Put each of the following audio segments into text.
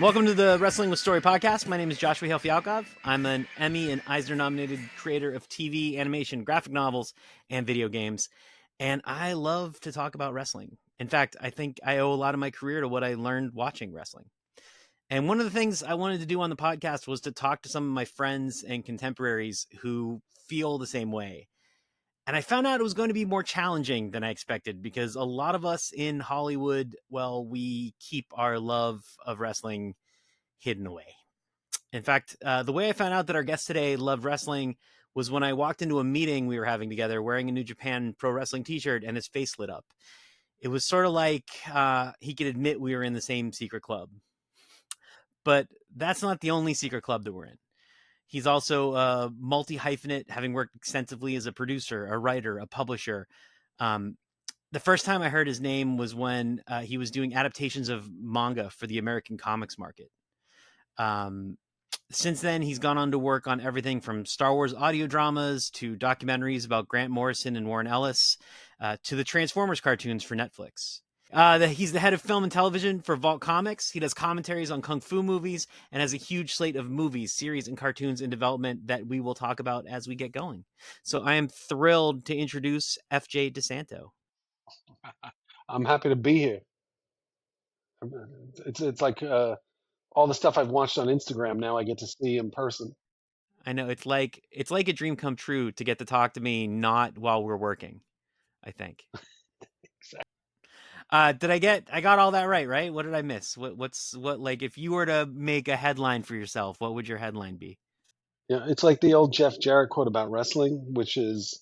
Welcome to the Wrestling with Story podcast. My name is Joshua Hale Fialkov. I'm an Emmy and Eisner-nominated creator of TV, animation, graphic novels, and video games. And I love to talk about wrestling. In fact, I think I owe a lot of my career to what I learned watching wrestling. And one of the things I wanted to do on the podcast was to talk to some of my friends and contemporaries who feel the same way. And I found out it was going to be more challenging than I expected because a lot of us in Hollywood, well, we keep our love of wrestling hidden away. In fact, the way I found out that our guest today loved wrestling was when I walked into a meeting we were having together wearing a New Japan Pro Wrestling t-shirt and his face lit up. It was sort of like he could admit we were in the same secret club. But that's not the only secret club that we're in. He's also a multi-hyphenate, having worked extensively as a producer, a writer, a publisher. The first time I heard his name was when he was doing adaptations of manga for the American comics market. Since then, he's gone on to work on everything from Star Wars audio dramas to documentaries about Grant Morrison and Warren Ellis to the Transformers cartoons for Netflix. He's the head of film and television for Vault Comics. He does commentaries on Kung Fu movies and has a huge slate of movies, series, and cartoons in development that we will talk about as we get going. So I am thrilled to introduce FJ DeSanto. I'm happy to be here. It's like all the stuff I've watched on Instagram now I get to see in person. I know it's like a dream come true to get to talk to me not while we're working, I think. Exactly. I got all that right? What did I miss? Like if you were to make a headline for yourself, what would your headline be? Yeah, it's like the old Jeff Jarrett quote about wrestling, which is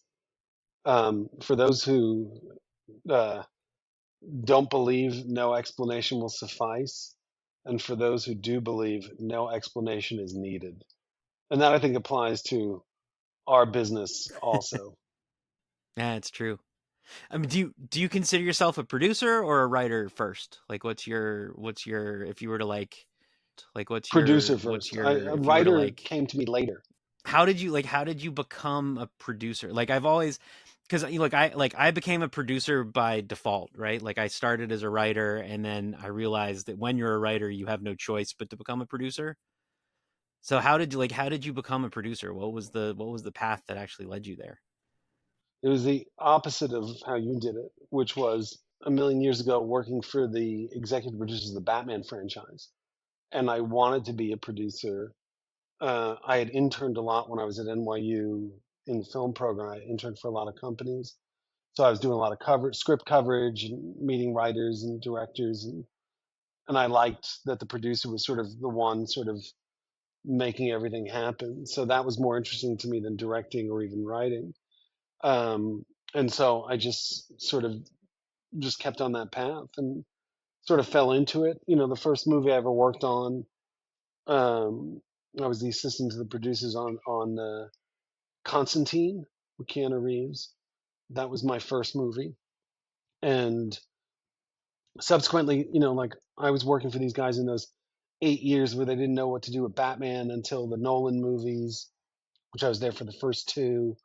for those who uh, don't believe, no explanation will suffice, and for those who do believe, no explanation is needed. And that I think applies to our business also. Yeah, it's true. I mean, do you consider yourself a producer or a writer first? Like what's your if you were to Producer first. A if you were to writer came to me later. how did you become a producer? Like I've always because I became a producer by default, right? Like I started as a writer and then I realized that when you're a writer, you have no choice but to become a producer. So how did you become a producer? What was the path that actually led you there? It was the opposite of how you did it, which was a million years ago working for the executive producers of the Batman franchise. And I wanted to be a producer. I had interned a lot when I was at NYU in the film program. I interned for a lot of companies. So I was doing a lot of script coverage and meeting writers and directors. And I liked that the producer was sort of the one sort of making everything happen. So that was more interesting to me than directing or even writing. Um, and so I just kept on that path and sort of fell into it. You know, the first movie I ever worked on, um, I was the assistant to the producers on Constantine with Keanu Reeves. That was my first movie, and subsequently, you know, like I was working for these guys in those 8 years where they didn't know what to do with Batman until the Nolan movies, which I was there for the first two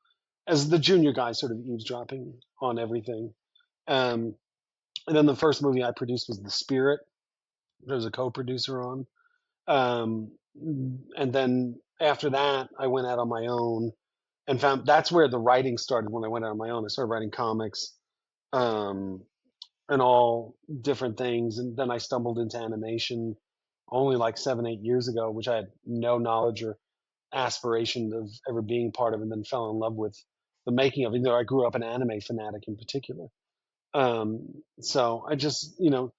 as the junior guy, sort of eavesdropping on everything. Um, and then the first movie I produced was The Spirit, which I was a co-producer on. Um, and then after that, I went out on my own and found that's where the writing started. When I went out on my own, I started writing comics um, and all different things. And then I stumbled into animation only like 7, 8 years ago, which I had no knowledge or aspiration of ever being part of, and then fell in love with the making of it. Even though I grew up an anime fanatic in particular. So I just, you know,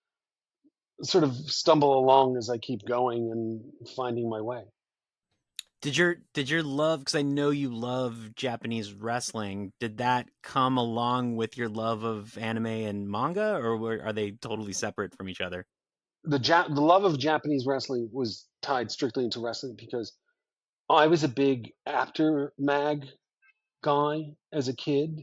sort of stumble along as I keep going and finding my way. Did your love, because I know you love Japanese wrestling, did that come along with your love of anime and manga, or are they totally separate from each other? The love of Japanese wrestling was tied strictly into wrestling because I was a big After Mag guy as a kid.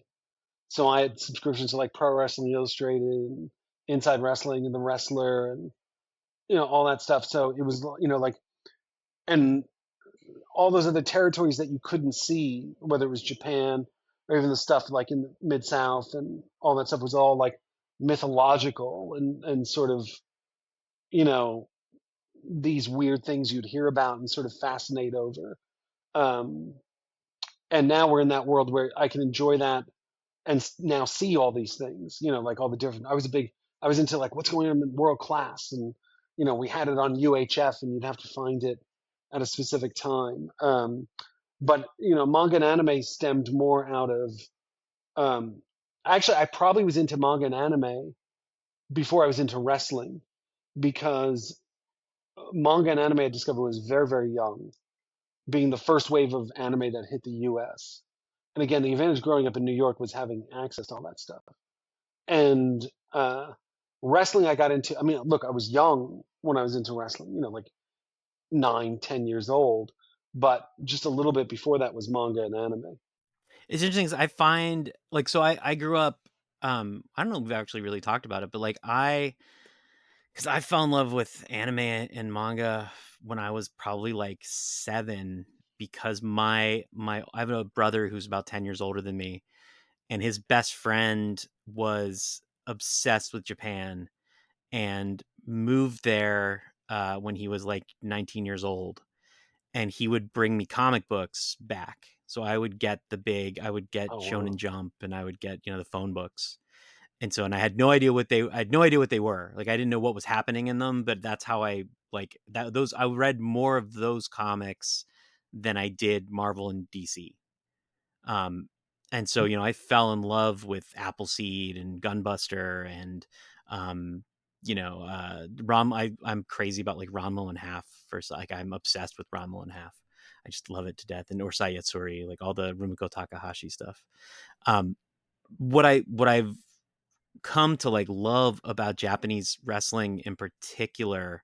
So I had subscriptions to like Pro Wrestling Illustrated and Inside Wrestling and The Wrestler and, you know, all that stuff. So it was, you know, like, and all those other territories that you couldn't see, whether it was Japan or even the stuff like in the Mid South and all that stuff was all like mythological and sort of, you know, these weird things you'd hear about and sort of fascinate over. Um, and now we're in that world where I can enjoy that and now see all these things, like all the different. I was into like what's going on in world class, and we had it on UHF, and you'd have to find it at a specific time. But manga and anime stemmed more out of. Um, Actually, I probably was into manga and anime before I was into wrestling because manga and anime I discovered was very, very young, being the first wave of anime that hit the US. And again, the advantage growing up in New York was having access to all that stuff. And wrestling, I got into. I mean, look, I was young when I was into wrestling, like 9, 10 years old. But just a little bit before that was manga and anime. It's interesting 'cause I find like so I grew up I don't know if we've actually really talked about it, but like because I fell in love with anime and manga when I was probably like 7 because I have a brother who's about 10 years older than me, and his best friend was obsessed with Japan and moved there when he was like 19 years old, and he would bring me comic books back. So I would get Oh Shonen wow. Jump, and I would get, the phone books. And I had no idea I had no idea what they were. Like I didn't know what was happening in them, but that's how I like that those I read more of those comics than I did Marvel and DC. Um and so, I fell in love with Appleseed and Gunbuster and I'm crazy about like Ranma and Half first. Like I'm obsessed with Ranma and Half. I just love it to death. And Orsai Yatsuri, like all the Rumiko Takahashi stuff. Um what I've come to like love about Japanese wrestling in particular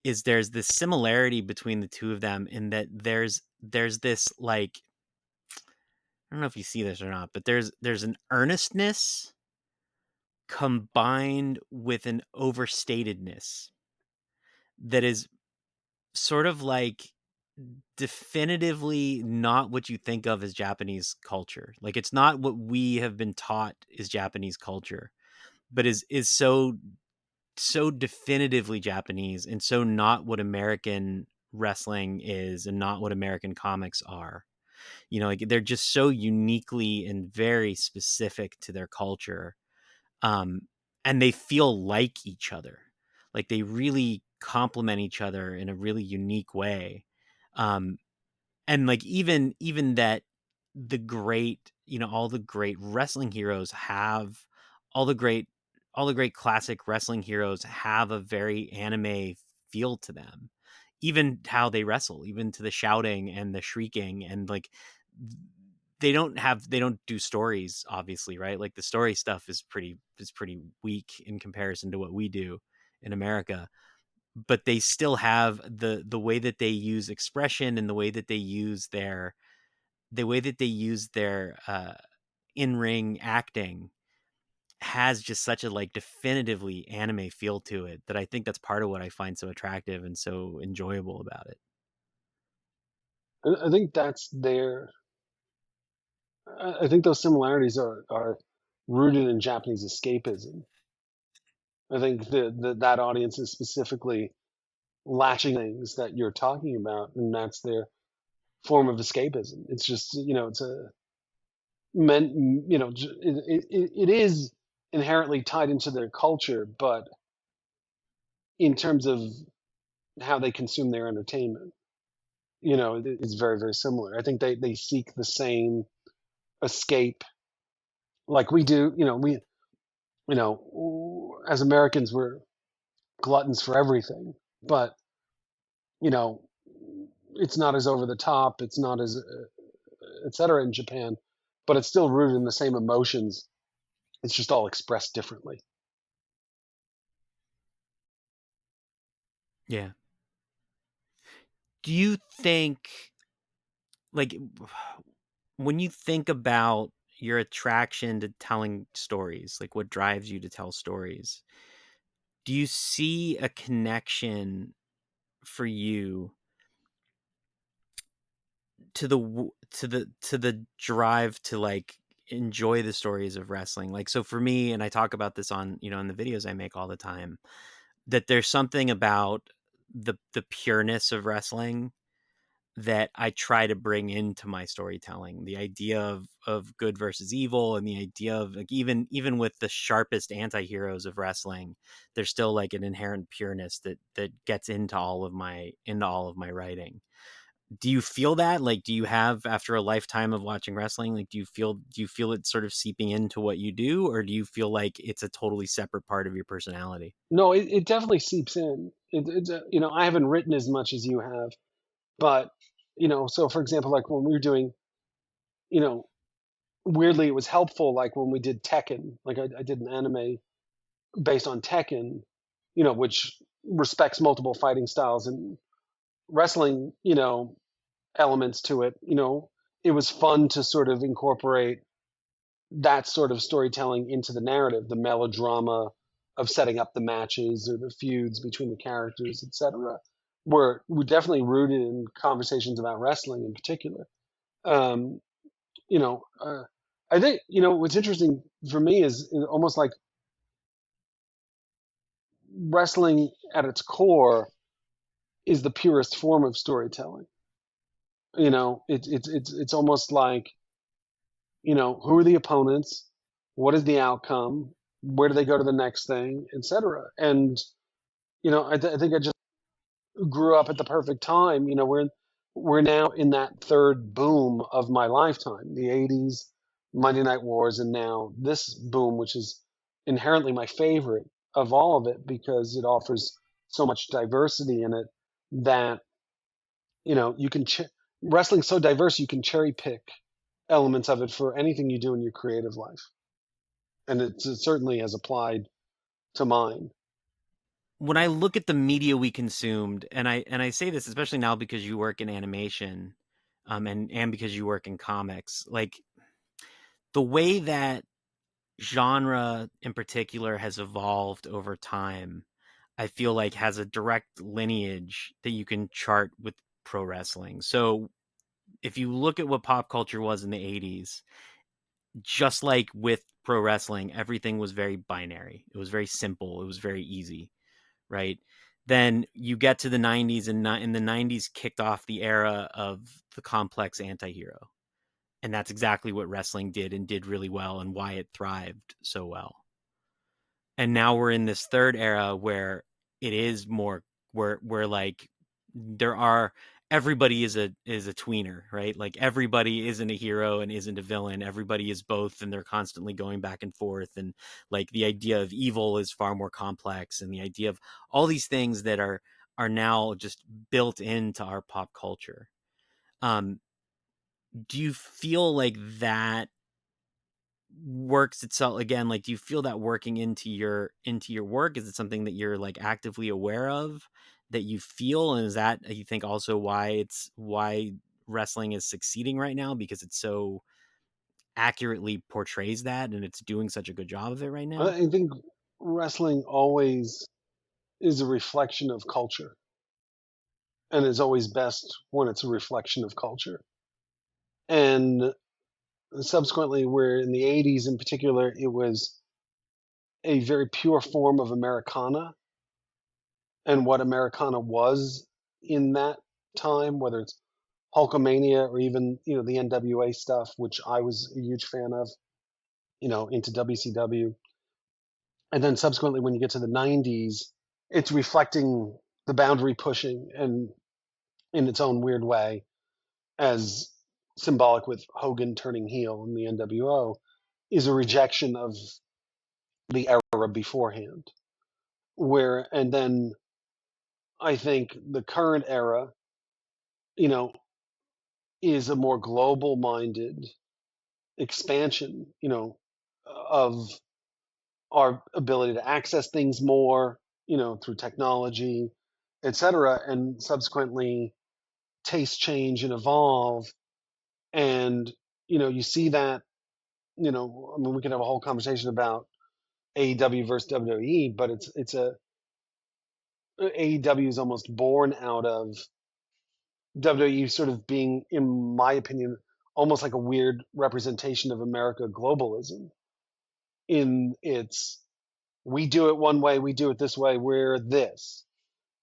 is there's this similarity between the two of them in that there's this like I don't know if you see this or not, but there's an earnestness combined with an overstatedness that is sort of like definitively not what you think of as Japanese culture. Like it's not what we have been taught is Japanese culture, but is so definitively Japanese and so not what American wrestling is and not what American comics are. Like they're just so uniquely and very specific to their culture. Um, and they feel like each other. Like they really complement each other in a really unique way. Um, and like even that the great all the great wrestling heroes have all the great all the great classic wrestling heroes have a very anime feel to them, even how they wrestle, even to the shouting and the shrieking, and like they don't do stories, obviously, right? Like the story stuff is pretty weak in comparison to what we do in America, but they still have the way that they use expression and the way that they use their in-ring acting has just such a like definitively anime feel to it that I think that's part of what I find so attractive and so enjoyable about it. I think that's their. I think those similarities are rooted in Japanese escapism. I think that audience is specifically latching things that you're talking about, and that's their form of escapism. It's just it's a meant it is inherently tied into their culture, but in terms of how they consume their entertainment, it's very, very similar. I think they seek the same escape like we do. As Americans, we're gluttons for everything, but you know, it's not as over the top. It's not as et cetera in Japan, but it's still rooted in the same emotions. It's just all expressed differently. Yeah. Do you think like when you think about your attraction to telling stories, like what drives you to tell stories, do you see a connection for you to the drive to like enjoy the stories of wrestling? Like so for me, and I talk about this on in the videos I make all the time, that there's something about the pureness of wrestling that I try to bring into my storytelling. The idea of good versus evil, and the idea of like even with the sharpest anti-heroes of wrestling, there's still like an inherent pureness that gets into all of my writing. Do you feel that? Like, do you have, after a lifetime of watching wrestling, like do you feel it sort of seeping into what you do, or do you feel like it's a totally separate part of your personality? No, it definitely seeps in. I haven't written as much as you have, but so for example, like when we were doing, you know, weirdly, it was helpful. Like when we did Tekken, like I did an anime based on Tekken, which respects multiple fighting styles and wrestling, elements to it. It was fun to sort of incorporate that sort of storytelling into the narrative, the melodrama of setting up the matches or the feuds between the characters, etc. We're definitely rooted in conversations about wrestling in particular. Um, you know, I think what's interesting for me is almost like wrestling at its core is the purest form of storytelling. It's almost like who are the opponents, what is the outcome, where do they go to the next thing, etc. And I think I just grew up at the perfect time. We're now in that third boom of my lifetime, the '80s, Monday Night Wars, and now this boom, which is inherently my favorite of all of it because it offers so much diversity in it that you can wrestling's so diverse you can cherry pick elements of it for anything you do in your creative life, and it certainly has applied to mine. When I look at the media we consumed, and I say this especially now because you work in animation, and because you work in comics, like the way that genre in particular has evolved over time, I feel like has a direct lineage that you can chart with pro wrestling. So if you look at what pop culture was in the 80s, just like with pro wrestling, everything was very binary. It was very simple. It was very easy, right? Then you get to the 90's, and in the 90's kicked off the era of the complex anti-hero. And that's exactly what wrestling did, and did really well, and why it thrived so well. And now we're in this third era where it is more, where like there are, everybody is a tweener, right? Like everybody isn't a hero and isn't a villain. Everybody is both, and they're constantly going back and forth. And like the idea of evil is far more complex, and the idea of all these things that are now just built into our pop culture. Um, do you feel like that works itself again? Like, do you feel that working into your work? Is it something that you're like actively aware of, that you feel, and is that, you think, also why wrestling is succeeding right now, because it so accurately portrays that, and it's doing such a good job of it right now? I think wrestling always is a reflection of culture and is always best when it's a reflection of culture. And subsequently, where in the '80s in particular, it was a very pure form of Americana and what Americana was in that time, whether it's Hulkamania or even the NWA stuff, which I was a huge fan of, into WCW. And then subsequently, when you get to the '90s, it's reflecting the boundary pushing and in its own weird way, as symbolic with Hogan turning heel in the NWO, is a rejection of the era beforehand. And then I think the current era, you know, is a more global minded expansion, of our ability to access things more, through technology, et cetera, and subsequently taste change and evolve. And, you see that, I mean, we could have a whole conversation about AEW versus WWE, but AEW is almost born out of WWE sort of being, in my opinion, almost like a weird representation of America globalism in its, we do it one way, we do it this way, we're this.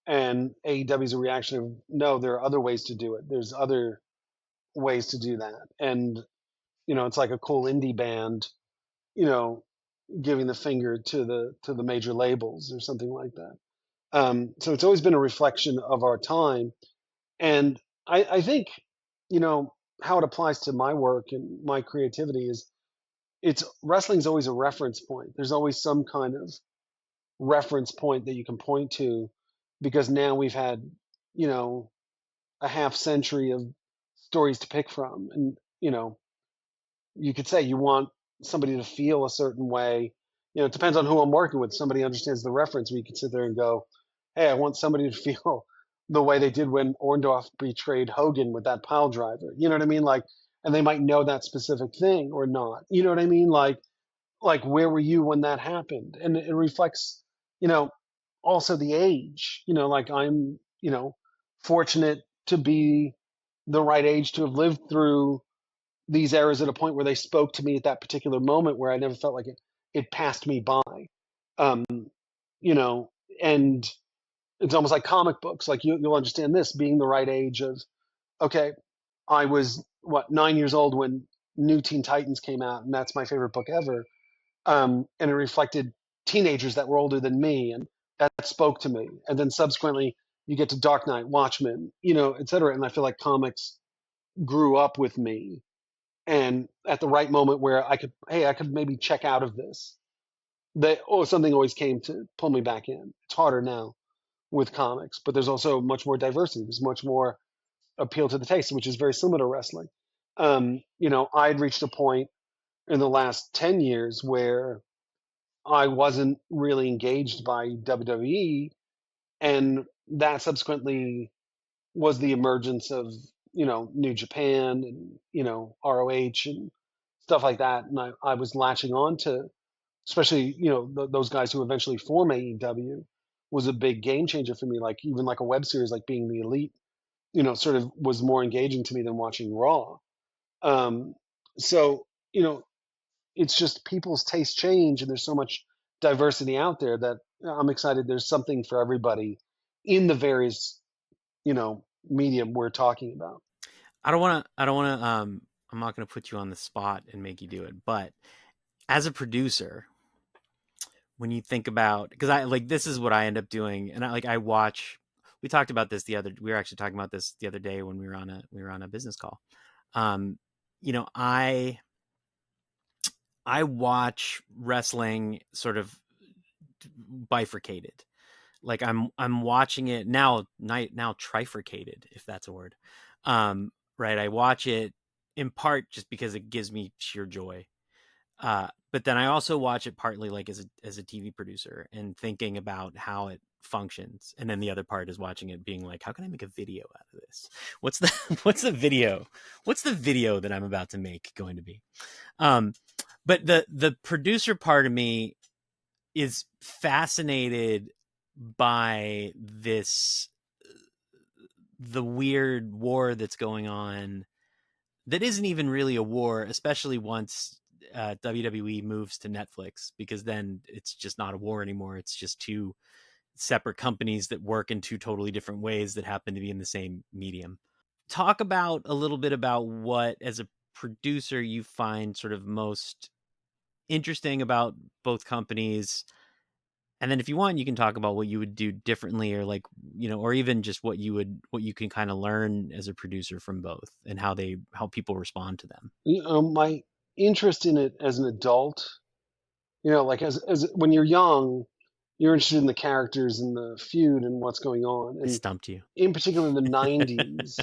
And AEW's a reaction of, no, there are other ways to do it. There's other ways to do that. And, it's like a cool indie band, you know, giving the finger to the major labels or something like that. So it's always been a reflection of our time. And I think, how it applies to my work and my creativity is it's wrestling's always a reference point. There's always some kind of reference point that you can point to because now we've had, you know, a half century of stories to pick from. And, you could say you want somebody to feel a certain way. It depends on who I'm working with. Somebody understands the reference. We could sit there and go, hey, I want somebody to feel the way they did when Orndorff betrayed Hogan with that pile driver. You know what I mean? Like, and they might know that specific thing or not. You know what I mean? Like where were you when that happened? And it reflects, you know, also the age. Like I'm, fortunate to be the right age to have lived through these eras at a point where they spoke to me at that particular moment where I never felt like it passed me by. Um, you know, and it's almost like comic books. Like you'll understand this being the right age of, okay, I was 9 years old when New Teen Titans came out, and that's my favorite book ever. And it reflected teenagers that were older than me, and that spoke to me. And then subsequently, you get to Dark Knight, Watchmen, et cetera. And I feel like comics grew up with me, and at the right moment where I could maybe check out of this. Something always came to pull me back in. It's harder now with comics, but there's also much more diversity. There's much more appeal to the taste, which is very similar to wrestling. I'd reached a point in the last 10 years where I wasn't really engaged by WWE, and that subsequently was the emergence of New Japan and ROH and stuff like that, and I was latching on to, especially those guys who eventually form AEW was a big game changer for me. Like even like a web series like Being the Elite, sort of was more engaging to me than watching Raw. Um, so it's just people's tastes change, and there's so much diversity out there that I'm excited. There's something for everybody in the various medium we're talking about. I'm not going to put you on the spot and make you do it, but as a producer, when you think about, because I like, this is what I end up doing, and I watch. We talked about this we were actually talking about this the other day when we were on a business call. Um, I watch wrestling sort of bifurcated. Like I'm watching it now trifurcated, if that's a word. Right. I watch it in part just because it gives me sheer joy. But then I also watch it partly like as a TV producer and thinking about how it functions. And then the other part is watching it being like, how can I make a video out of this? What's the what's the video? What's the video that I'm about to make going to be? But the producer part of me is fascinated by the weird war that's going on that isn't even really a war, especially once WWE moves to Netflix, because then it's just not a war anymore. It's just two separate companies that work in two totally different ways that happen to be in the same medium. Talk about a little bit about what, as a producer, you find sort of most interesting about both companies. And then if you want, you can talk about what you would do differently, or like, or even just what you can kind of learn as a producer from both and how people respond to them. My interest in it as an adult, like as when you're young, you're interested in the characters and the feud and what's going on. I And stumped you. in particular, in the 90's,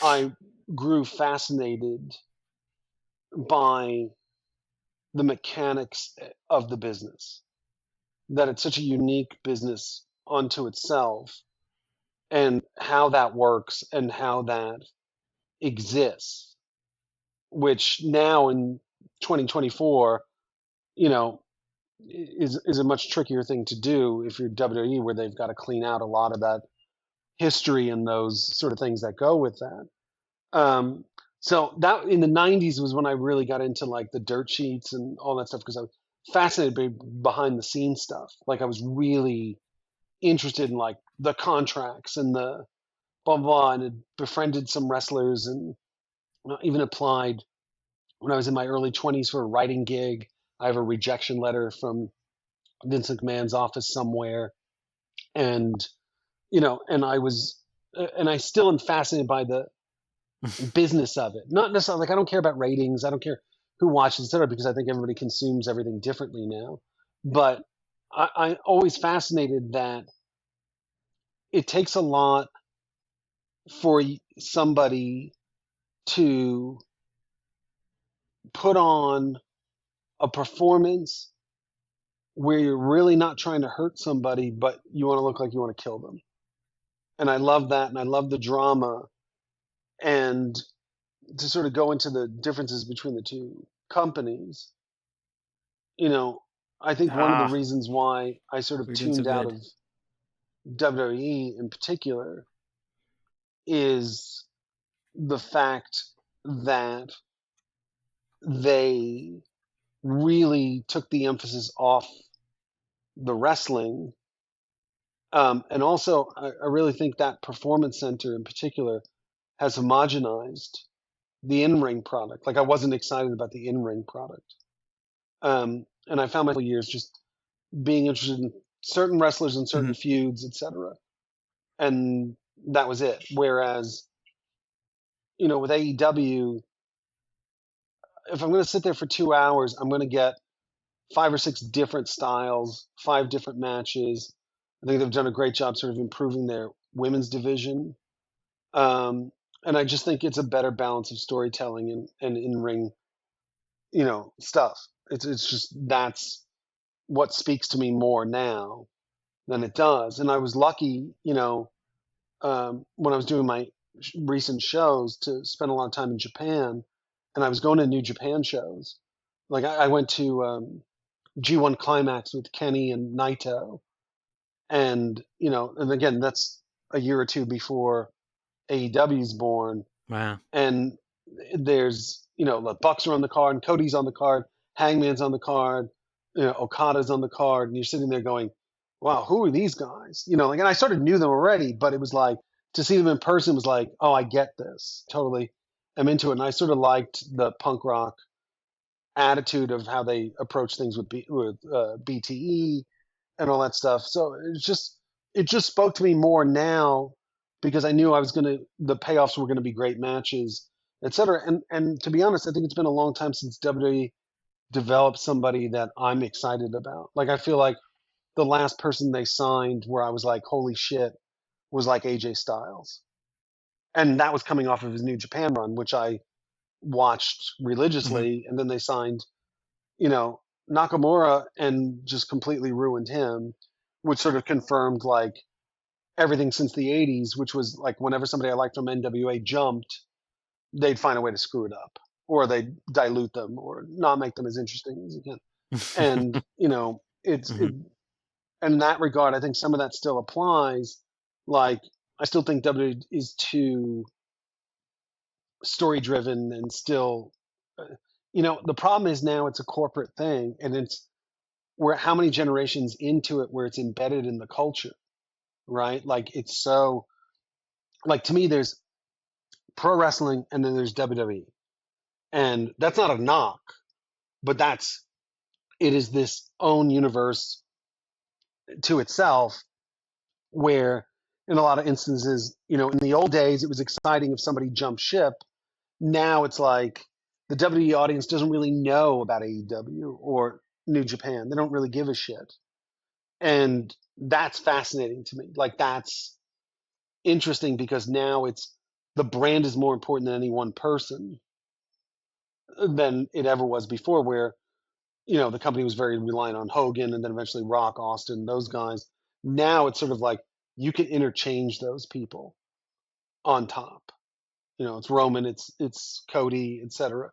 I grew fascinated by the mechanics of the business, that it's such a unique business unto itself, and how that works and how that exists, which now in 2024, you know, is a much trickier thing to do if you're WWE, where they've got to clean out a lot of that history and those sort of things that go with that. So that in the 90's was when I really got into like the dirt sheets and all that stuff, because I was fascinated by behind the scenes stuff. Like I was really interested in like the contracts and the blah blah, blah, and had befriended some wrestlers, and even applied when I was in my early 20s for a writing gig. I have a rejection letter from Vince McMahon's office somewhere, and and I still am fascinated by the business of it. Not necessarily like I don't care about ratings. I don't care who watches, etc. Because I think everybody consumes everything differently now. But I always fascinated that it takes a lot for somebody to put on a performance where you're really not trying to hurt somebody, but you want to look like you want to kill them. And I love that, and I love the drama, and to sort of go into the differences between the two companies. You know, I think one of the Ah, reasons why I sort of we're doing so tuned out good. of WWE in particular is the fact that they really took the emphasis off the wrestling. And also, I really think that Performance Center in particular has homogenized the in-ring product. Like I wasn't excited about the in-ring product. And I found my years just being interested in certain wrestlers and certain Hmm. feuds, etc. And that was it. Whereas, with AEW, if I'm going to sit there for 2 hours, I'm going to get 5 or 6 different styles, 5 different matches. I think they've done a great job sort of improving their women's division. Um, and I just think it's a better balance of storytelling and in ring, stuff. It's just that's what speaks to me more now than it does. And I was lucky, when I was doing my recent shows to spend a lot of time in Japan, and I was going to New Japan shows. Like I went to G1 Climax with Kenny and Naito, and and again that's a year or two before AEW's born, Wow. and there's the Bucks are on the card, and Cody's on the card, Hangman's on the card, Okada's on the card, and you're sitting there going, "Wow, who are these guys?" Like, and I sort of knew them already, but it was like to see them in person was like, "Oh, I get this totally. I'm into it." And I sort of liked the punk rock attitude of how they approach things with BTE and all that stuff. So it just spoke to me more now because I knew the payoffs were gonna be great matches, etc. And to be honest, I think it's been a long time since WWE developed somebody that I'm excited about. Like I feel like the last person they signed where I was like, holy shit, was like AJ Styles. And that was coming off of his New Japan run, which I watched Hmm. religiously, and then they signed, you know, Nakamura and just completely ruined him, which sort of confirmed like everything since the 80's, which was like whenever somebody I liked from NWA jumped, they'd find a way to screw it up or they'd dilute them or not make them as interesting as you can. And, it's Hmm. it, in that regard, I think some of that still applies. Like, I still think WWE is too story driven and still, uh, the problem is now it's a corporate thing and we're how many generations into it where it's embedded in the culture, right? Like it's so like to me there's pro wrestling and then there's WWE. And that's not a knock, but it is this own universe to itself where in a lot of instances, in the old days it was exciting if somebody jumped ship. Now it's like the WWE audience doesn't really know about AEW or New Japan. They don't really give a shit. And that's fascinating to me. Like that's interesting because now it's the brand is more important than any one person than it ever was before, where the company was very reliant on Hogan and then eventually Rock, Austin, those guys. Now it's sort of like you can interchange those people on top. It's Roman, it's Cody, etc.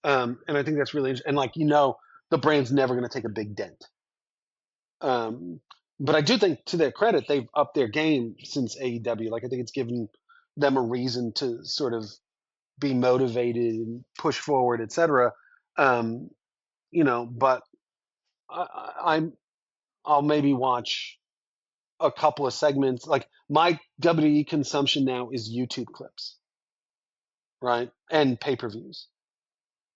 And I think that's really interesting. And like the brand's never going to take a big dent. Um, but I do think, to their credit, they've upped their game since AEW. Like I think it's given them a reason to sort of be motivated and push forward, etc. Um, but I, I'm I'll maybe watch a couple of segments. Like my WWE consumption now is YouTube clips, right? And pay-per-views.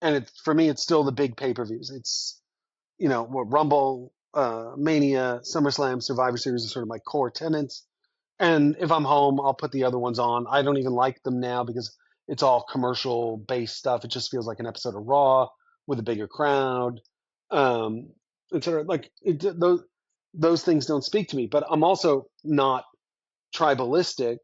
And for me, it's still the big pay-per-views. It's, what Rumble, Mania, SummerSlam, Survivor Series are sort of my core tenants. And if I'm home, I'll put the other ones on. I don't even like them now because it's all commercial based stuff. It just feels like an episode of Raw with a bigger crowd, um, etc. Like those things don't speak to me. But I'm also not tribalistic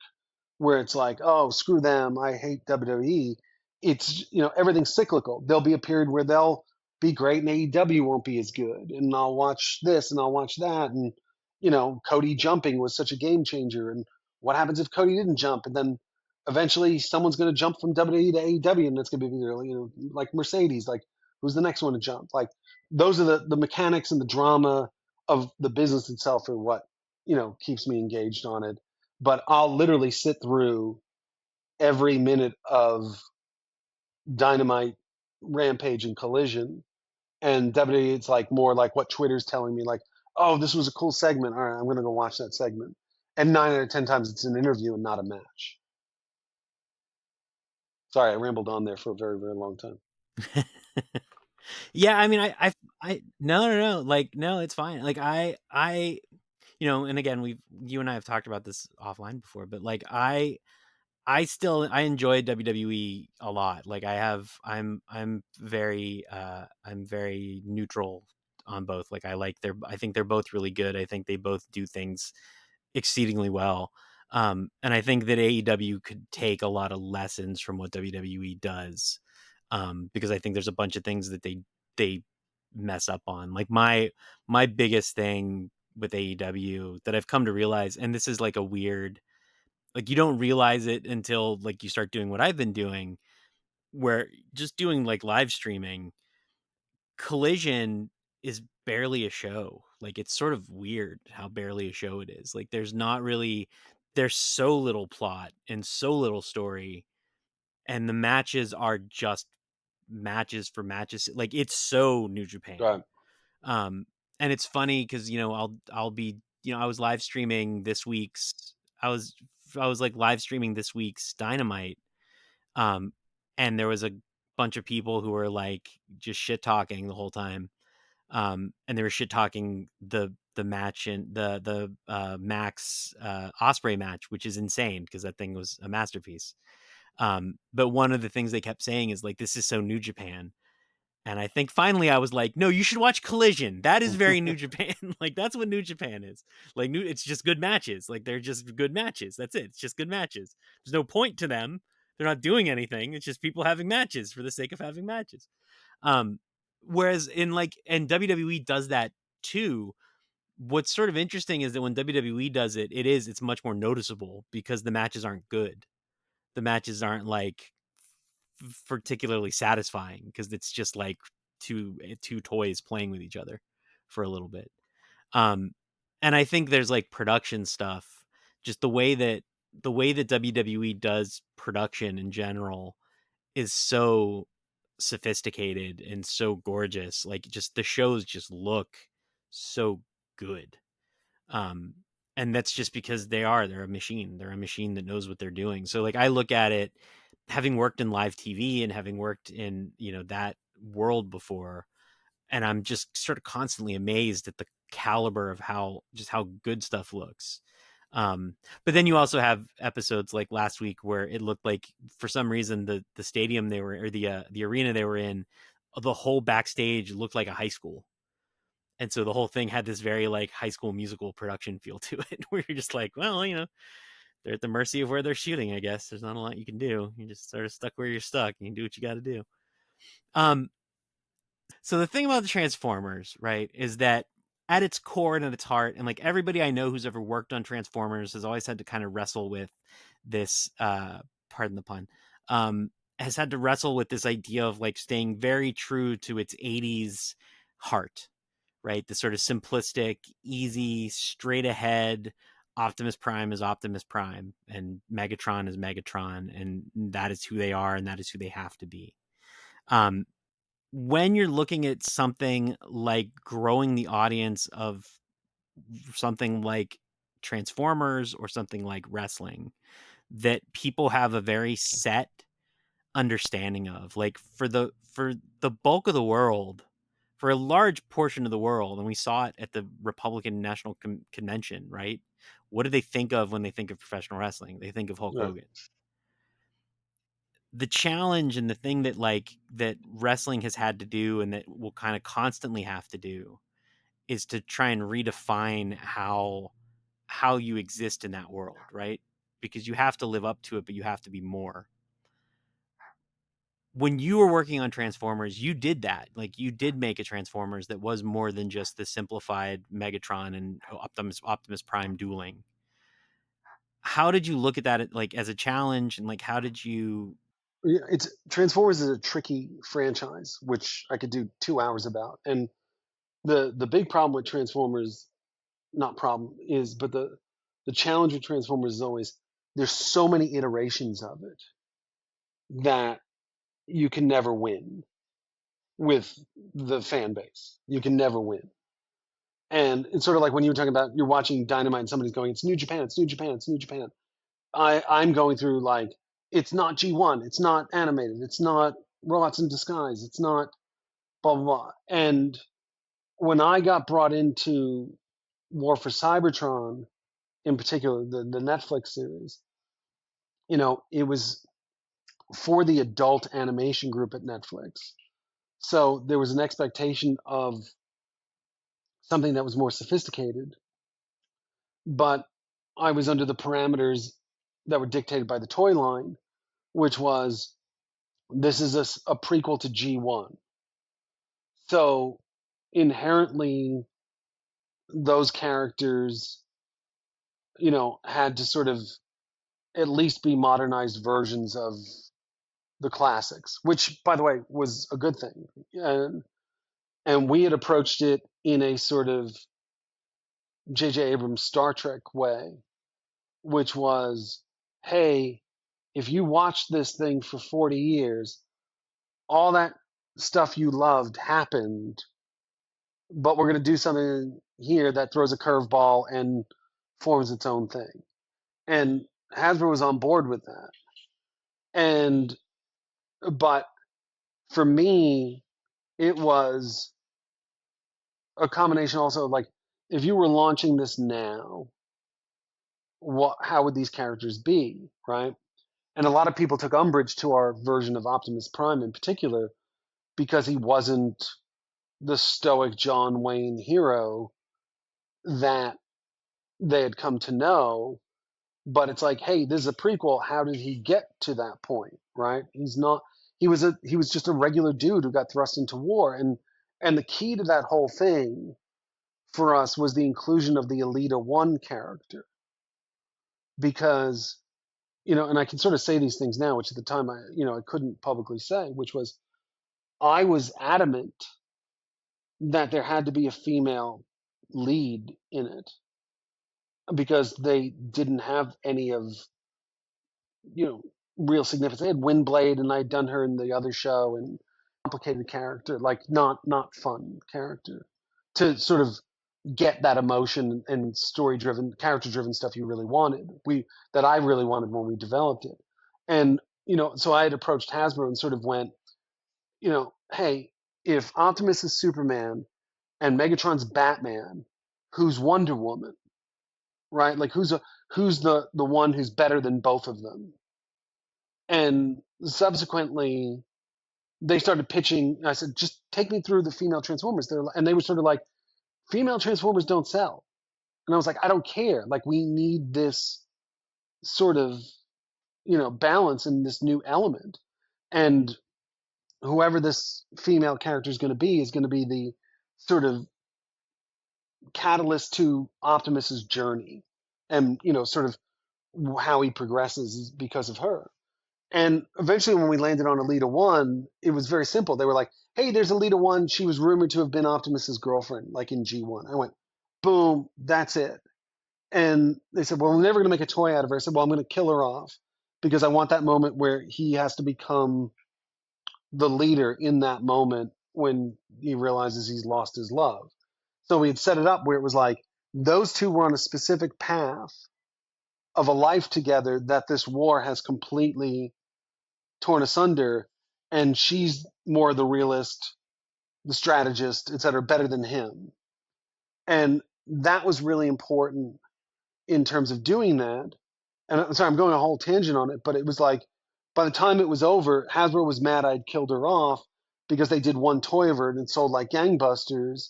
where it's like, oh, screw them, I hate WWE. It's, everything's cyclical. There'll be a period where they'll be great and AEW won't be as good. And I'll watch this and I'll watch that. And, Cody jumping was such a game changer. And what happens if Cody didn't jump? And then eventually someone's going to jump from WWE to AEW and that's going to be, like Mercedes, like who's the next one to jump? Like those are the mechanics and the drama of the business itself are what, keeps me engaged on it. But I'll literally sit through every minute of Dynamite, Rampage, and Collision. And WWE, it's like more like what Twitter's telling me, like, oh, this was a cool segment. All right, I'm going to go watch that segment. And 9 out of 10 times it's an interview and not a match. Sorry, I rambled on there for a very, very long time. Yeah, I mean, no, no, no, like, no, it's fine. Like, and again, you and I have talked about this offline before, but like, I enjoy WWE a lot. Like, I'm very neutral on both. Like, I think they're both really good. I think they both do things exceedingly well. And I think that AEW could take a lot of lessons from what WWE does, because I think there's a bunch of things that they mess up on. Like my biggest thing with AEW that I've come to realize, and this is like a weird, like you don't realize it until like you start doing what I've been doing, where just doing like live streaming, Collision is barely a show. Like it's sort of weird how barely a show it is. Like there's so little plot and so little story, and the matches are just matches for matches. Like it's so New Japan. Right. Um and it's funny cuz I'll be, I was live streaming this week's I was I was like live streaming this week's Dynamite. Um and there was a bunch of people who were like just shit talking the whole time, and they were shit talking the match and the Max Osprey match, which is insane because that thing was a masterpiece. But one of the things they kept saying is like, this is so New Japan. And I think finally I was like, no, you should watch Collision. That is very New Japan. Like that's what New Japan is. Like it's just good matches. Like they're just good matches. That's it. It's just good matches. There's no point to them. They're not doing anything. It's just people having matches for the sake of having matches. Um, Whereas and WWE does that too. What's sort of interesting is that when WWE does it, it's much more noticeable because the matches aren't good. The matches aren't like particularly satisfying because it's just like two toys playing with each other for a little bit. Um, and I think there's like production stuff, just the way that WWE does production in general is so sophisticated and so gorgeous. Like just the shows just look so good. Um and that's just because they're a machine. They're a machine that knows what they're doing. So like I look at it, having worked in live TV and having worked in, that world before, and I'm just sort of constantly amazed at the caliber of how good stuff looks. But then you also have episodes like last week where it looked like for some reason the stadium they were, or the arena they were in, the whole backstage looked like a high school. And so the whole thing had this very like High School Musical production feel to it, where you're just like, well, they're at the mercy of where they're shooting. I guess there's not a lot you can do. You just sort of stuck where you're stuck, and you do what you got to do. Um, So the thing about the Transformers, right, is that at its core and at its heart, and like everybody I know who's ever worked on Transformers has always had to kind of wrestle with this, pardon the pun, has had to wrestle with this idea of like staying very true to its 80s heart, right? The sort of simplistic, easy, straight ahead. Optimus Prime is Optimus Prime, and Megatron is Megatron, and that is who they are, and that is who they have to be. Um, when you're looking at something like growing the audience of something like Transformers or something like wrestling that people have a very set understanding of. Like for the bulk of the world, for a large portion of the world, and we saw it at the Republican National Convention, right? What do they think of when they think of professional wrestling? They think of Hulk Right. Hogan. The challenge and the thing that that wrestling has had to do and that will kind of constantly have to do is to try and redefine how you exist in that world, right? Because you have to live up to it, but you have to be more. When you were working on Transformers, you did that. Like, you did make a Transformers that was more than just the simplified Megatron and Optimus Prime dueling. How did you look at that, like, as a challenge, and like how did you? Yeah, it's Transformers is a tricky franchise, which I could do 2 hours about. And the big problem with Transformers, not problem is, but the challenge with Transformers is always there's so many iterations of it that you can never win with the fan base. You can never win. And it's sort of like when you were talking about you're watching Dynamite and somebody's going, it's New Japan, it's New Japan, it's New Japan. I'm going through like it's not G1, it's not animated, it's not Robots in Disguise, it's not blah blah blah. And when I got brought into War for Cybertron, in particular the Netflix series, it was for the adult animation group at Netflix. So there was an expectation of something that was more sophisticated, but I was under the parameters that were dictated by the toy line, which was this is a prequel to G1. So inherently, those characters, had to sort of at least be modernized versions of the classics, which, by the way, was a good thing. And we had approached it in a sort of J.J. Abrams Star Trek way, which was, hey, if you watch this thing for 40 years, all that stuff you loved happened, but we're going to do something here that throws a curveball and forms its own thing. And Hasbro was on board with that. And, but for me, it was a combination also of like, if you were launching this now, how would these characters be, right? And a lot of people took umbrage to our version of Optimus Prime in particular because he wasn't the stoic John Wayne hero that they had come to know. But it's like, hey, this is a prequel. How did he get to that point, right? He's not. He was just a regular dude who got thrust into war, and the key to that whole thing for us was the inclusion of the Elita One character because and I can sort of say these things now, which at the time I couldn't publicly say, which was I was adamant that there had to be a female lead in it because they didn't have any of real significance. They had Windblade, and I'd done her in the other show, and complicated character, like not fun character, to sort of get that emotion and story driven, character driven stuff you really wanted. That I really wanted when we developed it, and so I had approached Hasbro and sort of went, hey, if Optimus is Superman and Megatron's Batman, who's Wonder Woman, right? Like who's the one who's better than both of them? And subsequently, they started pitching. I said, just take me through the female Transformers. And they were sort of like, female Transformers don't sell. And I was like, I don't care. Like, we need this sort of, balance in this new element. And whoever this female character is going to be the sort of catalyst to Optimus's journey and, sort of how he progresses because of her. And eventually, when we landed on Elita One, it was very simple. They were like, hey, there's Elita One. She was rumored to have been Optimus's girlfriend, like in G1. I went, boom, that's it. And they said, well, we're never going to make a toy out of her. I said, well, I'm going to kill her off because I want that moment where he has to become the leader in that moment when he realizes he's lost his love. So we had set it up where it was like, those two were on a specific path of a life together that this war has completely torn asunder, and she's more the realist, the strategist, etc., better than him. And that was really important in terms of doing that. And I'm sorry, I'm going a whole tangent on it, but it was like by the time it was over, Hasbro was mad I'd killed her off because they did one toy of her and it sold like gangbusters.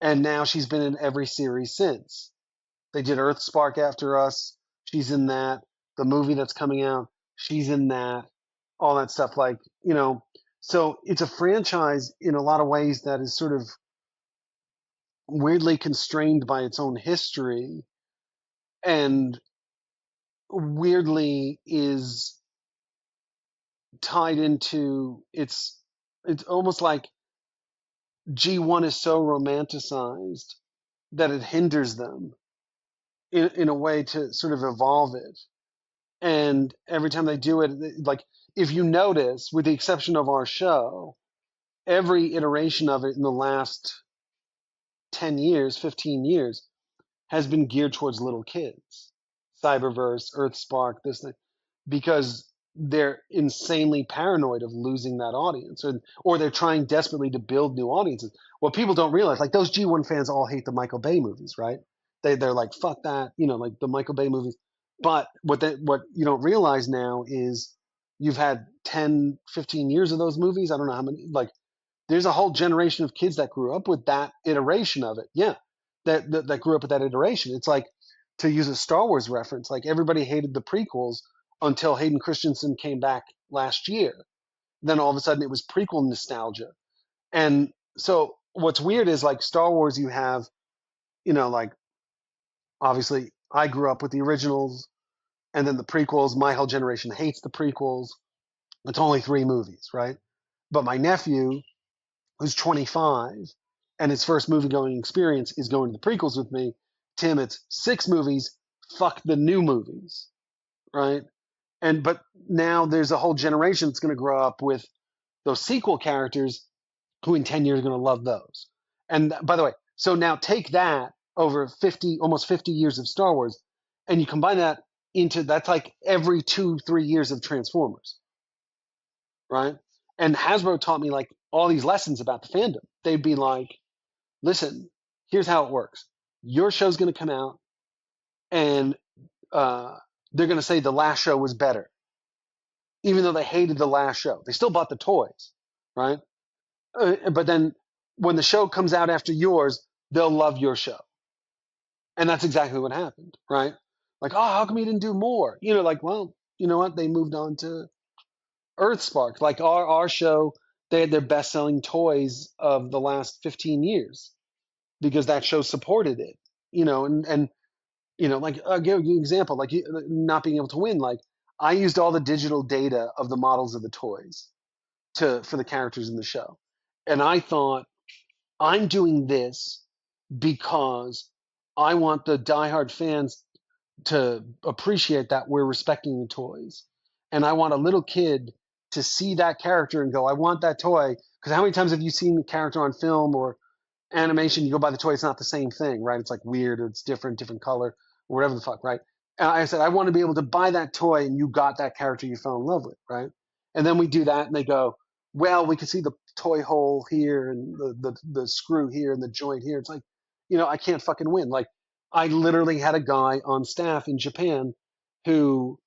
And now she's been in every series since. They did Earthspark after us. She's in that. The movie that's coming out, she's in that. All that stuff. Like, so it's a franchise in a lot of ways that is sort of weirdly constrained by its own history and weirdly is tied into it's almost like G1 is so romanticized that it hinders them in a way to sort of evolve it. And every time they do it, like if you notice, with the exception of our show, every iteration of it in the last 10 years, 15 years has been geared towards little kids. Cyberverse, Earthspark, this thing, because they're insanely paranoid of losing that audience, or they're trying desperately to build new audiences. What people don't realize, like those G1 fans all hate the Michael Bay movies, right? They're like, fuck that, like the Michael Bay movies. But what you don't realize now is you've had 10, 15 years of those movies. I don't know how many, like there's a whole generation of kids that grew up with that iteration of it. Yeah, that grew up with that iteration. It's like, to use a Star Wars reference, like everybody hated the prequels until Hayden Christensen came back last year. Then all of a sudden it was prequel nostalgia. And so what's weird is like Star Wars, you have, like obviously I grew up with the originals and then the prequels. My whole generation hates the prequels. It's only 3 movies, right? But my nephew, who's 25, and his first movie going experience is going to the prequels with me. Tim, it's 6 movies. Fuck the new movies, right? But now there's a whole generation that's going to grow up with those sequel characters who in 10 years are going to love those. And by the way, so now take that over 50, almost 50 years of Star Wars, and you combine that into that's like every 2, 3 years of Transformers, right? And Hasbro taught me like all these lessons about the fandom. They'd be like, listen, here's how it works. Your show's going to come out, and they're going to say the last show was better, even though they hated the last show. They still bought the toys, right? But then when the show comes out after yours, they'll love your show. And that's exactly what happened, right? Like, oh, how come you didn't do more? Like, well, you know what? They moved on to Earthspark. Like our show, they had their best selling toys of the last 15 years because that show supported it, and like I'll give you an example, like not being able to win. Like I used all the digital data of the models of the toys for the characters in the show. And I thought, I'm doing this because I want the diehard fans to appreciate that we're respecting the toys. And I want a little kid to see that character and go, I want that toy. Because how many times have you seen the character on film or animation? You go buy the toy, it's not the same thing, right? It's like weird, or it's different color, or whatever the fuck, right? And I said, I want to be able to buy that toy and you got that character you fell in love with, right? And then we do that and they go, well, we can see the toy hole here and the screw here and the joint here. It's like, I can't fucking win. Like, I literally had a guy on staff in Japan who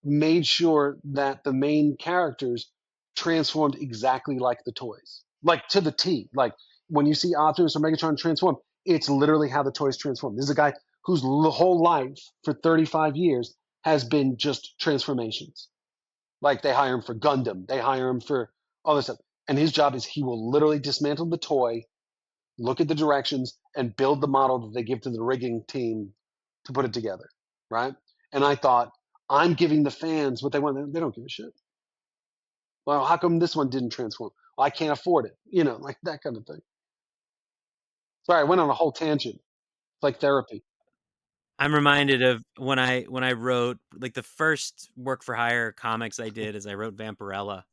made sure that the main characters transformed exactly like the toys, like to the T. Like when you see Optimus or Megatron transform, it's literally how the toys transform. This is a guy whose whole life for 35 years has been just transformations. Like they hire him for Gundam, they hire him for all this stuff. And his job is he will literally dismantle the toy, look at the directions, and build the model that they give to the rigging team to put it together, right? And I thought, I'm giving the fans what they want. They don't give a shit. Well, how come this one didn't transform? Well, I can't afford it. Like that kind of thing. Sorry, I went on a whole tangent. It's like therapy. I'm reminded of when I wrote like the first work for hire comics I did is I wrote Vampirella.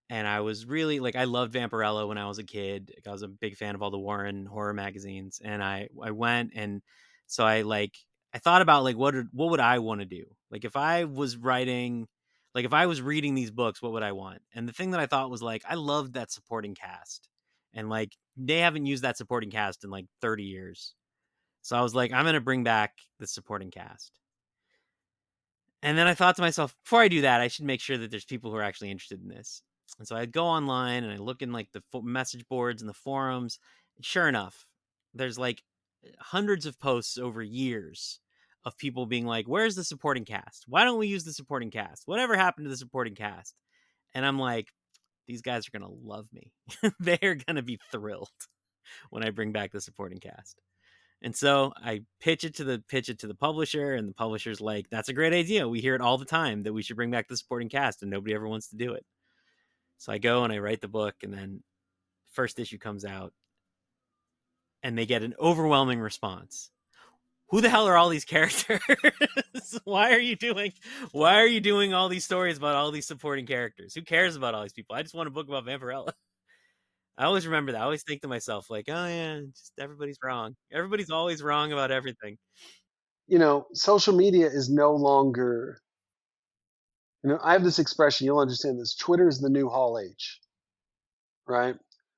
And I was really like, I loved Vampirella when I was a kid. I was a big fan of all the Warren horror magazines. And I went and So I thought about like what would I want to do? Like if I was writing, like if I was reading these books, what would I want? And the thing that I thought was like I loved that supporting cast. And like they haven't used that supporting cast in like 30 years. So I was like I'm going to bring back the supporting cast. And then I thought to myself, before I do that, I should make sure that there's people who are actually interested in this. And so I'd go online and I look in like the message boards and the forums. And sure enough, there's like hundreds of posts over years of people being like, where's the supporting cast? Why don't we use the supporting cast? Whatever happened to the supporting cast? And I'm like, these guys are going to love me. They're going to be thrilled when I bring back the supporting cast. And so I pitch it to the publisher, and the publisher's like, "That's a great idea. We hear it all the time that we should bring back the supporting cast, and nobody ever wants to do it." So I go and I write the book, and then first issue comes out, and they get an overwhelming response. Who the hell are all these characters? Why are you doing all these stories about all these supporting characters? Who cares about all these people? I just want a book about Vampirella. I always remember that. I always think to myself, like, oh yeah, just everybody's wrong. Everybody's always wrong about everything. Social media is no longer, I have this expression, you'll understand this. Twitter is the new Hall H, right?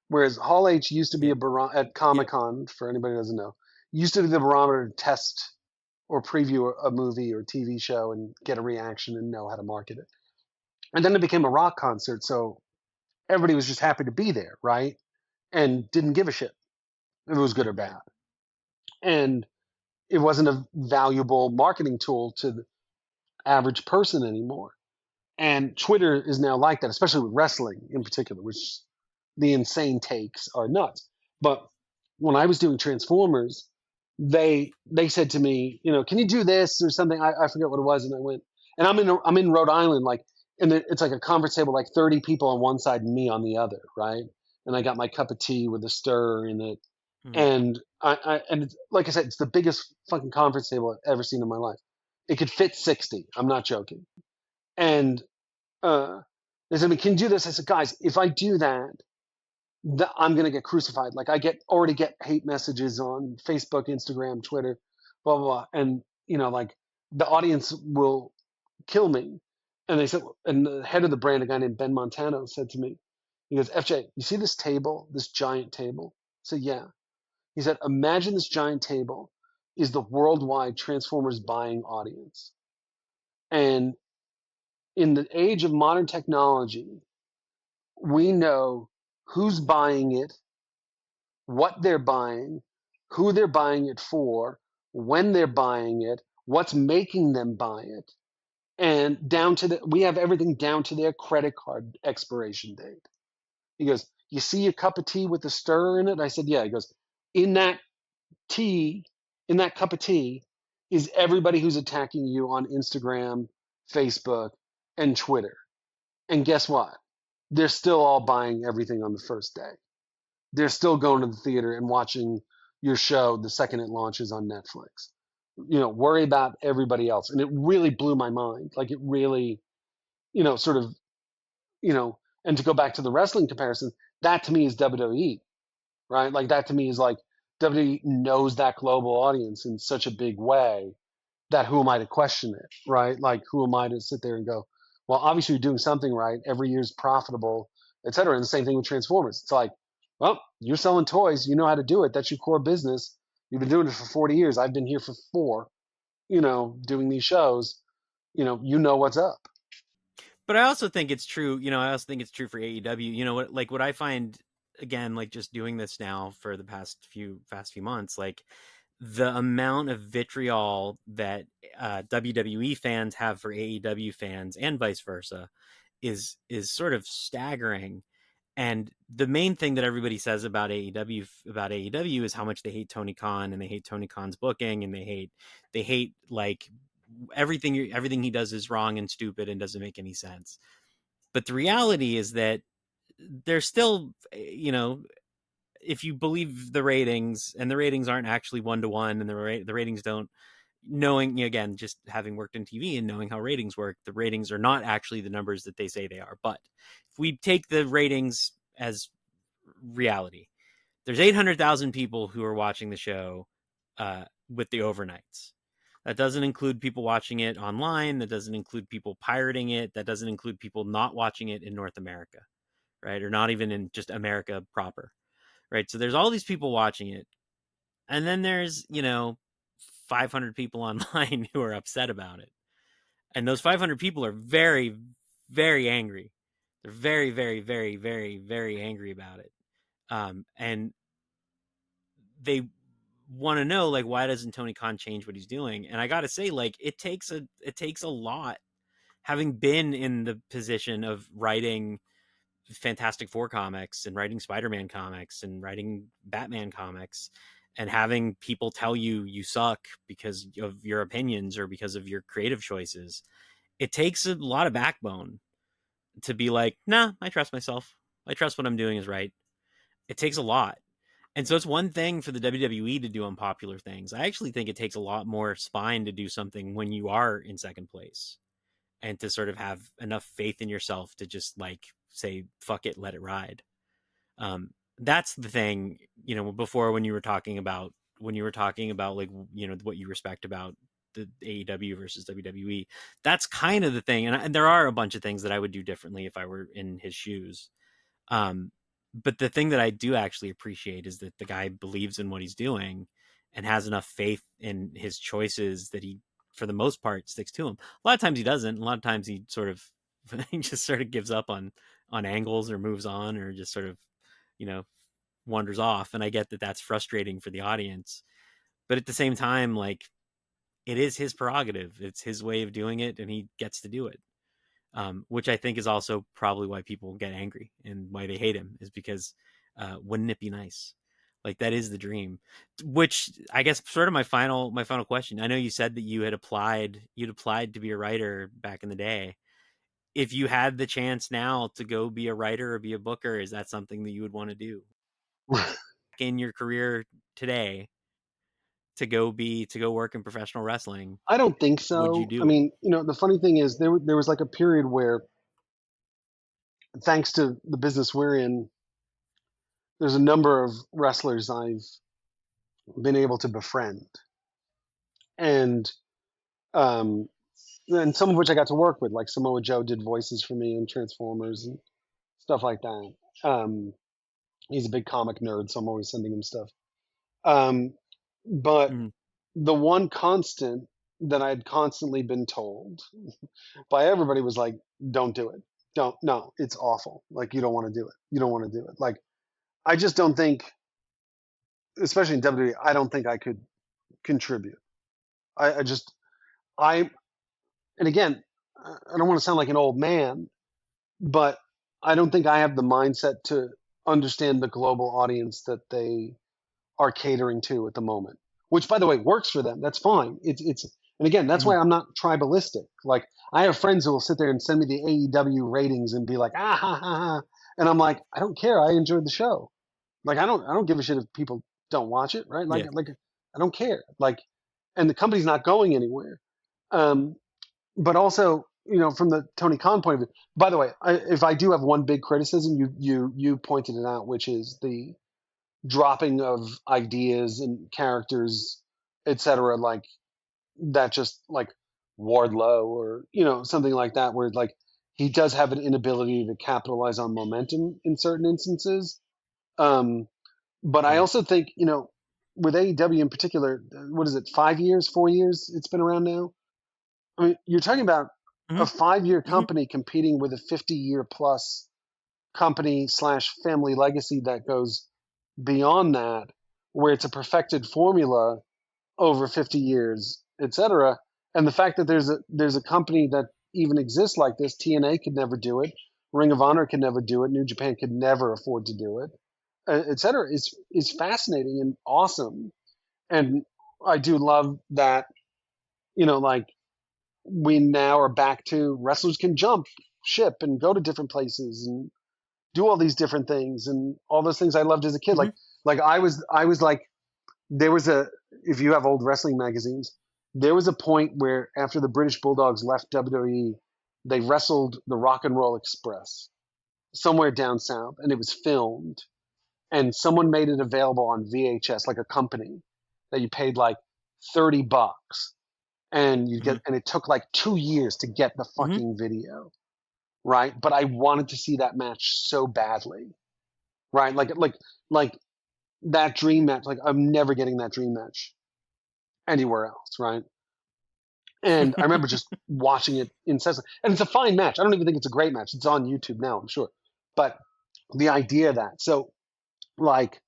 Whereas Hall H used to be Yeah. a barometer at Comic Con, for anybody who doesn't know, used to be the barometer to test or preview a movie or TV show and get a reaction and know how to market it. And then it became a rock concert, so everybody was just happy to be there, right? And didn't give a shit if it was good or Right. bad. And it wasn't a valuable marketing tool to the average person anymore. And Twitter is now like that, especially with wrestling in particular, which the insane takes are nuts. But when I was doing Transformers, they said to me, can you do this or something? I forget what it was, and I went, and I'm in Rhode Island, like, and it's like a conference table, like 30 people on one side and me on the other, right? And I got my cup of tea with a stir in it, Mhm. and and it's, like I said, it's the biggest fucking conference table I've ever seen in my life. It could fit 60. I'm not joking. And they said, can you do this? I said, guys, if I do that, I'm going to get crucified. Like already get hate messages on Facebook, Instagram, Twitter, blah, blah, blah. And, like the audience will kill me. And they said, and the head of the brand, a guy named Ben Montano, said to me, he goes, FJ, you see this table, this giant table? I said, yeah. He said, imagine this giant table is the worldwide Transformers buying audience. And in the age of modern technology, we know who's buying it, what they're buying, who they're buying it for, when they're buying it, what's making them buy it, and we have everything down to their credit card expiration date. He goes, you see a cup of tea with a stir in it? I said, yeah. He goes, in that tea, in that cup of tea, is everybody who's attacking you on Instagram, Facebook, and Twitter. And guess what? They're still all buying everything on the first day. They're still going to the theater and watching your show the second it launches on Netflix. Worry about everybody else. And it really blew my mind. Like it really, sort of, and to go back to the wrestling comparison, that to me is WWE, right? Like that to me is like WWE knows that global audience in such a big way that who am I to question it, right? Like who am I to sit there and go, well, obviously you're doing something right. Every year's profitable, et cetera. And the same thing with Transformers. It's like, well, you're selling toys. You know how to do it. That's your core business. You've been doing it for 40 years. I've been here for 4, doing these shows. You know what's up. But I also think it's true. I also think it's true for AEW. What I find again, like just doing this now for the past few months, like the amount of vitriol that WWE fans have for AEW fans and vice versa is sort of staggering. And the main thing that everybody says about AEW is how much they hate Tony Khan, and they hate Tony Khan's booking, and they hate like everything he does is wrong and stupid and doesn't make any sense. But the reality is that there's still, if you believe the ratings, and the ratings aren't actually 1-to-1, and the ratings don't, knowing, again, just having worked in TV and knowing how ratings work, the ratings are not actually the numbers that they say they are. But if we take the ratings as reality, there's 800,000 people who are watching the show, with the overnights. That doesn't include people watching it online. That doesn't include people pirating it. That doesn't include people not watching it in North America, right? Or not even in just America proper, right? So there's all these people watching it. And then there's, 500 people online who are upset about it. And those 500 people are very, very angry. They're very, very, very, very, very angry about it. And they want to know, like, why doesn't Tony Khan change what he's doing? And I got to say, like, it takes a lot, having been in the position of writing Fantastic Four comics and writing Spider-Man comics and writing Batman comics, and having people tell you suck because of your opinions or because of your creative choices. It takes a lot of backbone to be like, nah, I trust myself. I trust what I'm doing is right. It takes a lot. And so it's one thing for the WWE to do unpopular things. I actually think it takes a lot more spine to do something when you are in second place, and to sort of have enough faith in yourself to just like say, fuck it, let it ride. Um, that's the thing, before when you were talking about like, what you respect about the AEW versus WWE. That's kind of the thing. And there are a bunch of things that I would do differently if I were in his shoes. Um, but the thing that I do actually appreciate is that the guy believes in what he's doing and has enough faith in his choices that he, for the most part, sticks to them. A lot of times he doesn't. A lot of times he sort of he just sort of gives up on angles or moves on or just sort of, you know, wanders off. And I get that that's frustrating for the audience, but at the same time, like, it is his prerogative. It's his way of doing it, and he gets to do it. Which I think is also probably why people get angry and why they hate him, is because wouldn't it be nice? Like, that is the dream. Which I guess sort of my final question. I know you said that you'd applied to be a writer back in the day. If you had the chance now to go be a writer or be a booker, is that something that you would want to do in your career today, to go work in professional wrestling? I don't think Would you so. I do it? mean, the funny thing is there was like a period where, thanks to the business we're in, there's a number of wrestlers I've been able to befriend, and um, and some of which I got to work with, like Samoa Joe did voices for me in Transformers and stuff like that. Um, he's a big comic nerd, so I'm always sending him stuff. Um, but Mm-hmm. the one constant that I'd constantly been told by everybody was like, "Don't do it. Don't. No, it's awful. Like, you don't want to do it. You don't want to do it." Like, I just don't think, especially in WWE, I don't think I could contribute. I just I and again, I don't want to sound like an old man, but I don't think I have the mindset to understand the global audience that they are catering to at the moment. Which, by the way, works for them. That's fine. And again, that's Mm-hmm. why I'm not tribalistic. Like, I have friends who will sit there and send me the AEW ratings and be like, ah ha ha ha, and I'm like, I don't care. I enjoyed the show. Like, I don't give a shit if people don't watch it, right? Yeah. Like I don't care. Like, and the company's not going anywhere. Um, but also, from the Tony Khan point of view. By the way, if I do have one big criticism, you pointed it out, which is the dropping of ideas and characters, etc. Like that, just like Wardlow or something like that, where like he does have an inability to capitalize on momentum in certain instances. Um, but I Right. also think, with AEW in particular, what is it, 5 years, 4 years it's been around now? I mean, you're talking about a Mm-hmm. 5 year Mm-hmm. company competing with a 50-year plus company slash family legacy that goes beyond that, where it's a perfected formula over 50 years, etc. And the fact that there's a company that even exists like this, TNA could never do it, Ring of Honor could never do it, New Japan could never afford to do it, etc. is fascinating and awesome. And I do love that, like, we now are back to wrestlers can jump ship and go to different places and do all these different things and all those things I loved as a kid. Mm-hmm. Like I was like, there was a, if you have old wrestling magazines, there was a point where after the British Bulldogs left WWE, they wrestled the Rock and Roll Express somewhere down south, and it was filmed, and someone made it available on VHS, like a company that you paid like $30, and you Hmm. get, and it took like 2 years to get the Hmm. fucking video, right? But I wanted to see that match so badly, right? Like that dream match. Like I'm never getting that dream match anywhere else, right? And I remember just watching it incessantly. And it's a fine match. I don't even think it's a great match. It's on YouTube now, I'm sure. But the idea of that, so like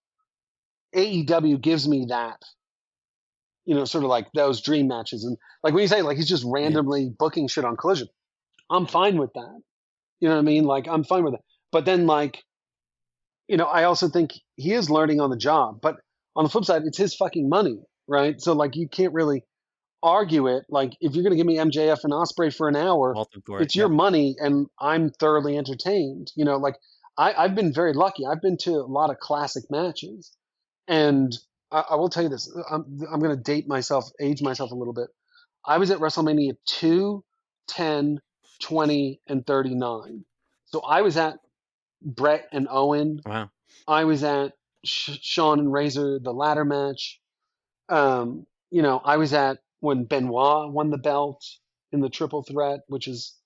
AEW gives me that, sort of like those dream matches. And like when you say like he's just Yeah. randomly booking shit on Collision, I'm fine with that. You know what I mean? Like I'm fine with it. But then like, I also think he is learning on the job. But on the flip side, it's his fucking money, right? So like you can't really argue it. Like if you're gonna give me MJF and Osprey for an hour, Vaulted for it. it's your Yep. money, and I'm thoroughly entertained. Like I've been very lucky. I've been to a lot of classic matches, and I will tell you this. I'm gonna age myself a little bit. I was at WrestleMania 2, 10, 20, and 39. So I was at Brett and Owen. Wow. I was at Shawn and Razor, the ladder match. I was at when Benoit won the belt in the triple threat, which is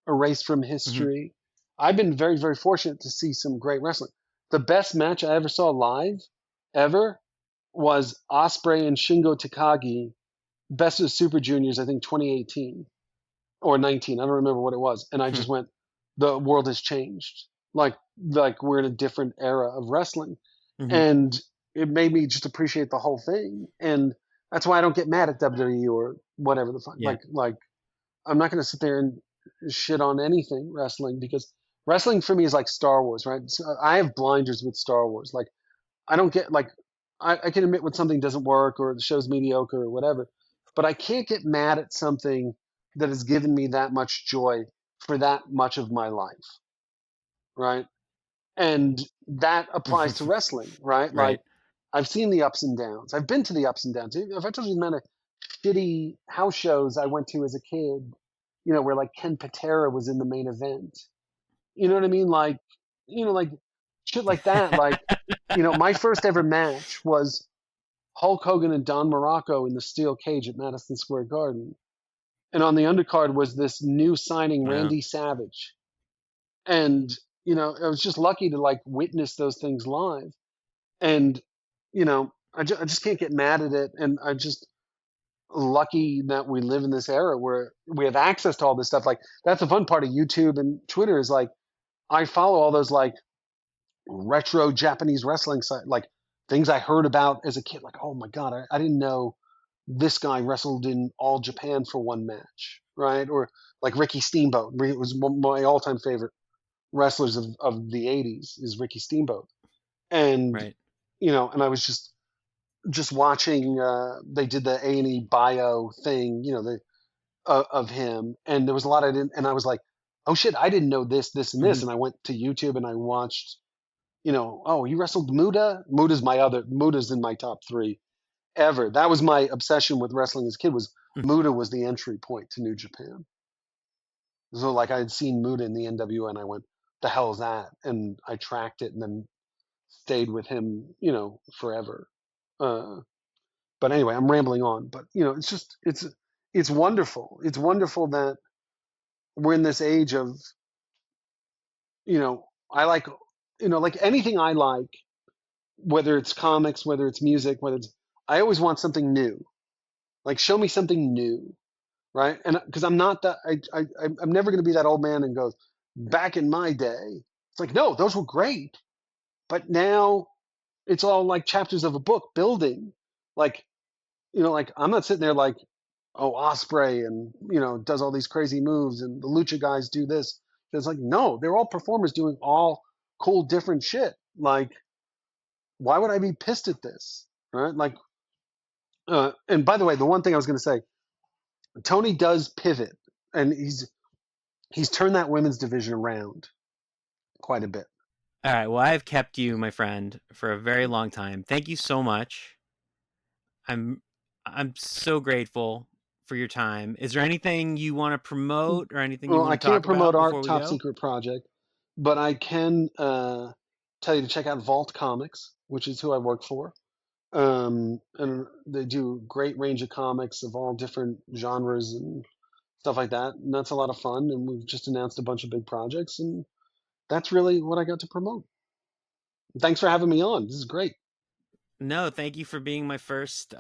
erased from Hmm. history. I've been very, very fortunate to see some great wrestling. The best match I ever saw live, ever, was Osprey and Shingo Takagi, Best of Super Juniors, I think 2018 or 19. I don't remember what it was. And I just went, the world has changed. Like we're in a different era of wrestling. Hmm. And it made me just appreciate the whole thing. And that's why I don't get mad at WWE or whatever the fuck. Yeah. Like I'm not going to sit there and shit on anything wrestling, because wrestling for me is like Star Wars, right? So I have blinders with Star Wars. Like I don't get like I can admit when something doesn't work or the show's mediocre or whatever, but I can't get mad at something that has given me that much joy for that much of my life, right? And that applies to wrestling, right? Like Right. I've seen the ups and downs. I've been to the ups and downs. If I told you the amount of shitty house shows I went to as a kid, where like Ken Patera was in the main event. You know what I mean? Like shit like that. Like, my first ever match was Hulk Hogan and Don Morocco in the steel cage at Madison Square Garden. And on the undercard was this new signing, Wow. Randy Savage. And, I was just lucky to like witness those things live. And, I just can't get mad at it. And I'm just lucky that we live in this era where we have access to all this stuff. Like that's the fun part of YouTube and Twitter is like, I follow all those like retro Japanese wrestling site, like things I heard about as a kid. Like, oh my God, I didn't know this guy wrestled in All Japan for one match, right? Or like Ricky Steamboat. It was one of my all-time favorite wrestlers of the 80s is Ricky Steamboat. And, Right. and I was just watching, they did the A&E bio thing, of him. And there was a lot I didn't, and I was like, oh shit, I didn't know this, this, and Hmm. this. And I went to YouTube and I watched, oh, he wrestled Muda. Muda's in my top three ever. That was my obsession with wrestling as a kid. Was Muda was the entry point to New Japan. So like I had seen Muda in the NWO and I went, the hell is that? And I tracked it and then stayed with him, forever. Uh, but anyway, I'm rambling on. But it's just it's wonderful. It's wonderful that we're in this age of I like like anything I like, whether it's comics, whether it's music, whether it's I always want something new. Like show me something new, right? And because I'm not that I'm never going to be that old man and goes back in my day. It's like no, those were great, but now it's all like chapters of a book building. Like like I'm not sitting there like oh Osprey and does all these crazy moves and the lucha guys do this. It's like no, they're all performers doing all cool different shit. Like why would I be pissed at this, right? Like and by the way, the one thing I was going to say, Tony does pivot, and he's turned that women's division around quite a bit. All right. Well, I've kept you, my friend, for a very long time. Thank you so much. I'm I'm so grateful for your time. Is there anything you want to promote or anything you Well, want I to can't talk promote about our before we top go? secret project, but I can tell you to check out Vault Comics, which is who I work for. And they do great range of comics of all different genres and stuff like that. And that's a lot of fun. And we've just announced a bunch of big projects, and that's really what I got to promote. Thanks for having me on. This is great. No, thank you for being my first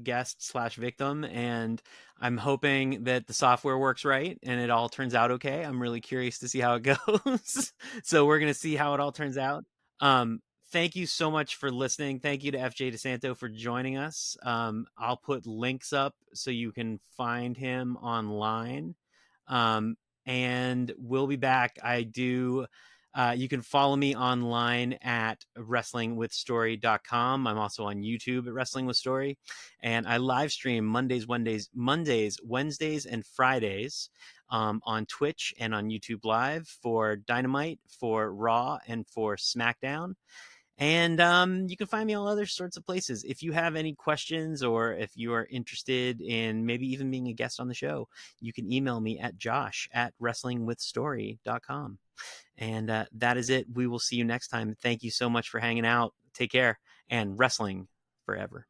guest slash victim, and I'm hoping that the software works right and it all turns out okay. I'm really curious to see how it goes. So we're gonna see how it all turns out. Um, Thank you so much for listening. Thank you to FJ DeSanto for joining us. I'll put links up so you can find him online. Um, and we'll be back. You can follow me online at wrestlingwithstory.com. I'm also on YouTube at Wrestling with Story. And I live stream Wednesdays, and Fridays on Twitch and on YouTube Live for Dynamite, for Raw, and for SmackDown. And you can find me all other sorts of places. If you have any questions or if you are interested in maybe even being a guest on the show, you can email me at josh@wrestlingwithstory.com. And that is it. We will see you next time. Thank you so much for hanging out. Take care and wrestling forever.